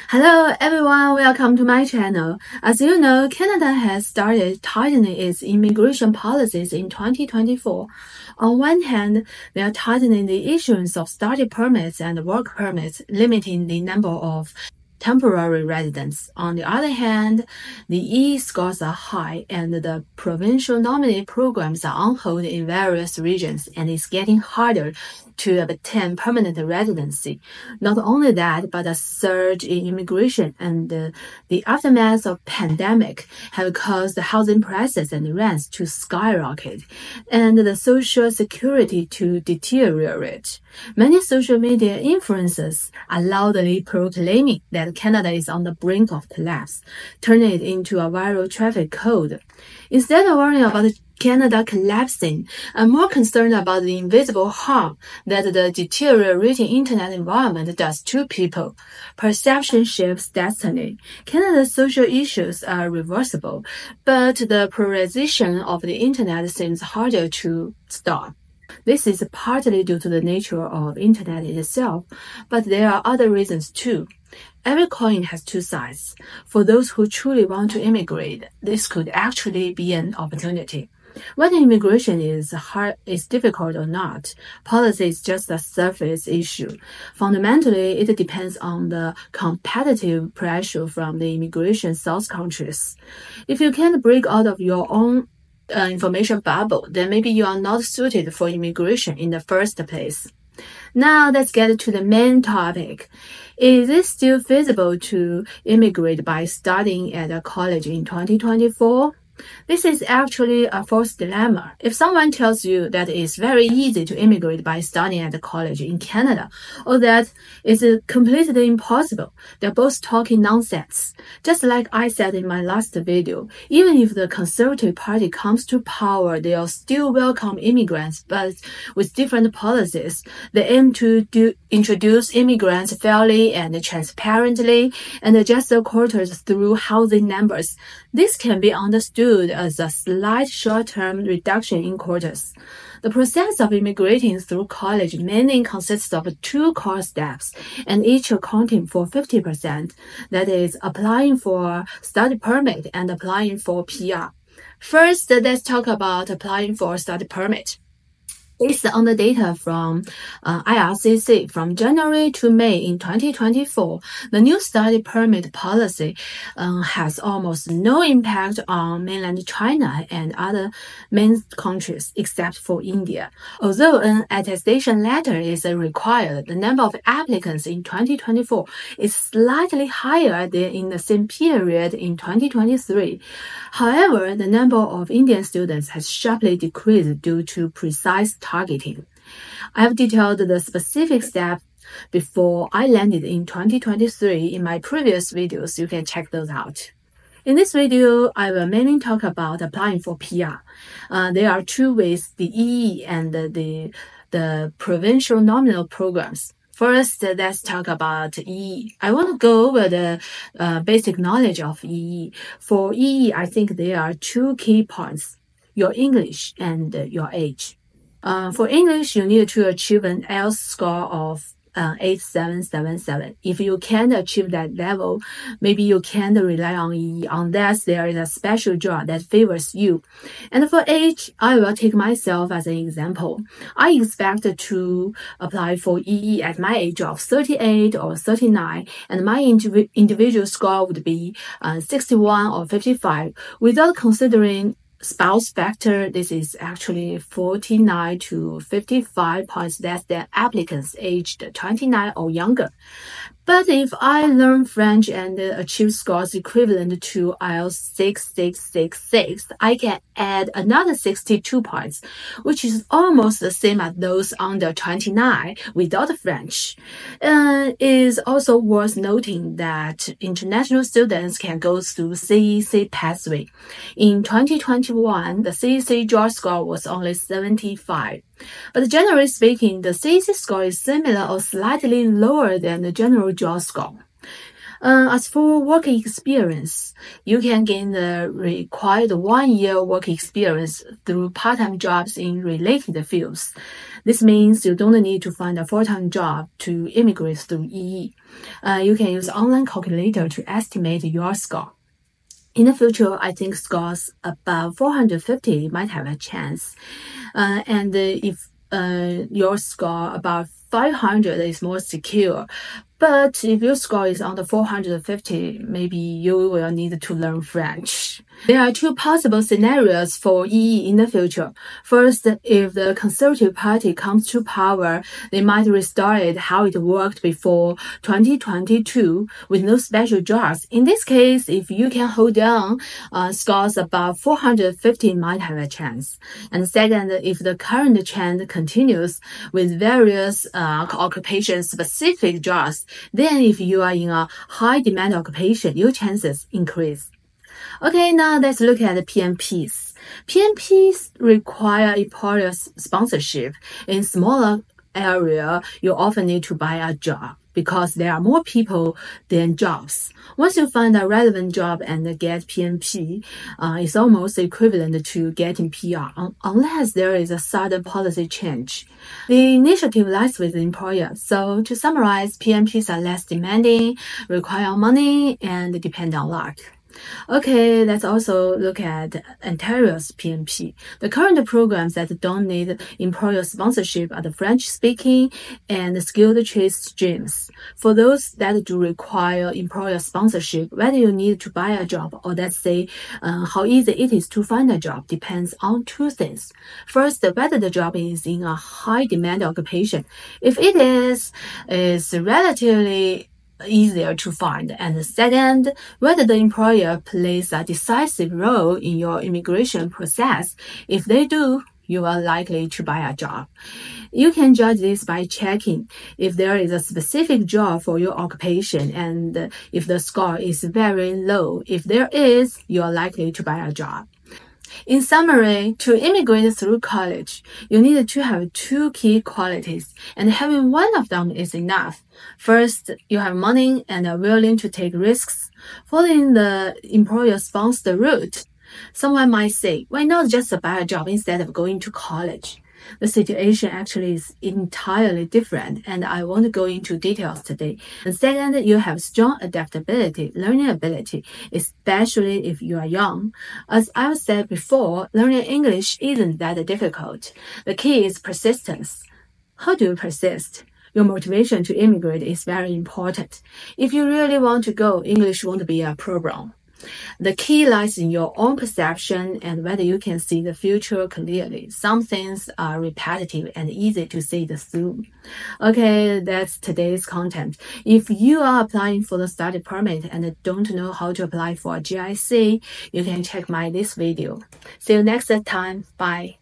Hello everyone, welcome to my channel. As you know, Canada has started tightening its immigration policies in 2024. On one hand, they are tightening the issuance of study permits and work permits, limiting the number of temporary residents. On the other hand, the EE scores are high and the provincial nominee programs are on hold in various regions, and it's getting harder to obtain permanent residency. Not only that, but a surge in immigration and the aftermath of pandemic have caused housing prices and rents to skyrocket and the social security to deteriorate. Many social media influencers are loudly proclaiming that Canada is on the brink of collapse, turning it into a viral traffic code. Instead of worrying about Canada collapsing, I'm more concerned about the invisible harm that the deteriorating internet environment does to people. Perception shapes destiny. Canada's social issues are reversible, but the polarization of the internet seems harder to stop. This is partly due to the nature of internet itself, but there are other reasons too. Every coin has two sides. For those who truly want to immigrate, this could actually be an opportunity. Whether immigration is difficult or not, policy is just a surface issue. Fundamentally, it depends on the competitive pressure from the immigration source countries. If you can't break out of your own information bubble, then maybe you are not suited for immigration in the first place. Now let's get to the main topic. Is it still feasible to immigrate by studying at a college in 2024? This is actually a false dilemma. If someone tells you that it's very easy to immigrate by studying at a college in Canada, or that it's completely impossible, they're both talking nonsense. Just like I said in my last video, even if the Conservative Party comes to power, they'll still welcome immigrants, but with different policies. They aim to introduce immigrants fairly and transparently and adjust the quotas through housing numbers. This can be understood as a slight short-term reduction in quotas. The process of immigrating through college mainly consists of two core steps, and each accounting for 50%. That is, applying for study permit and applying for PR. First, let's talk about applying for study permit. Based on the data from IRCC from January to May in 2024, the new study permit policy has almost no impact on mainland China and other main countries except for India. Although an attestation letter is required, the number of applicants in 2024 is slightly higher than in the same period in 2023. However, the number of Indian students has sharply decreased due to precise targeting. I have detailed the specific steps before I landed in 2023 in my previous videos. You can check those out. In this video, I will mainly talk about applying for PR. There are two ways, the EE and the provincial nominal programs. First, let's talk about EE. I want to go over the basic knowledge of EE. For EE, I think there are two key points, your English and your age. For English, you need to achieve an IELTS score of 8777. If you can't achieve that level, maybe you can't rely on EE unless there is a special job that favors you. And for age, I will take myself as an example. I expect to apply for EE at my age of 38 or 39, and my individual score would be 61 or 55. Without considering spouse factor, this is actually 49 to 55 points less than applicants aged 29 or younger. But if I learn French and achieve scores equivalent to IELTS 6666, I can add another 62 points, which is almost the same as those under 29 without French. It is also worth noting that international students can go through CEC pathway. In 2021, the CEC JOR score was only 75. But generally speaking, the CEC score is similar or slightly lower than the general JOR score. As for work experience, you can gain the required 1 year work experience through part-time jobs in related fields. This means you don't need to find a full-time job to immigrate through EE. You can use online calculator to estimate your score. In the future, I think scores above 450 might have a chance. And if your score above 500 is more secure. But if your score is under 450, maybe you will need to learn French. There are two possible scenarios for EE in the future. First, if the Conservative Party comes to power, they might restore it how it worked before 2022 with no special jobs. In this case, if you can hold down scores above 450 might have a chance. And second, if the current trend continues with various occupation-specific jobs, then if you are in a high-demand occupation, your chances increase. Okay, now let's look at the PMPs. PMPs require employer sponsorship. In smaller area, you often need to buy a job because there are more people than jobs. Once you find a relevant job and get PMP, it's almost equivalent to getting PR, unless there is a sudden policy change. The initiative lies with the employer. So to summarize, PMPs are less demanding, require money, and depend on luck. Okay, let's also look at Ontario's PMP. The current programs that don't need employer sponsorship are the French-speaking and skilled trade streams. For those that do require employer sponsorship, whether you need to buy a job or let's say how easy it is to find a job depends on two things. First, whether the job is in a high-demand occupation. If it is relatively easier to find. And second, whether the employer plays a decisive role in your immigration process. If they do, you are likely to buy a job. You can judge this by checking if there is a specific job for your occupation and if the score is very low. If there is, you are likely to buy a job. In summary, to immigrate through college, you need to have two key qualities, and having one of them is enough. First, you have money and are willing to take risks, following the employer-sponsored route. Someone might say, why not just buy a job instead of going to college? The situation actually is entirely different, and I won't go into details today. And second, you have strong adaptability, learning ability, especially if you are young. As I've said before, learning English isn't that difficult. The key is persistence. How do you persist? Your motivation to immigrate is very important. If you really want to go, English won't be a problem. The key lies in your own perception and whether you can see the future clearly. Some things are repetitive and easy to see the through. Okay, that's today's content. If you are applying for the study permit and don't know how to apply for a GIC, you can check this video. See you next time. Bye.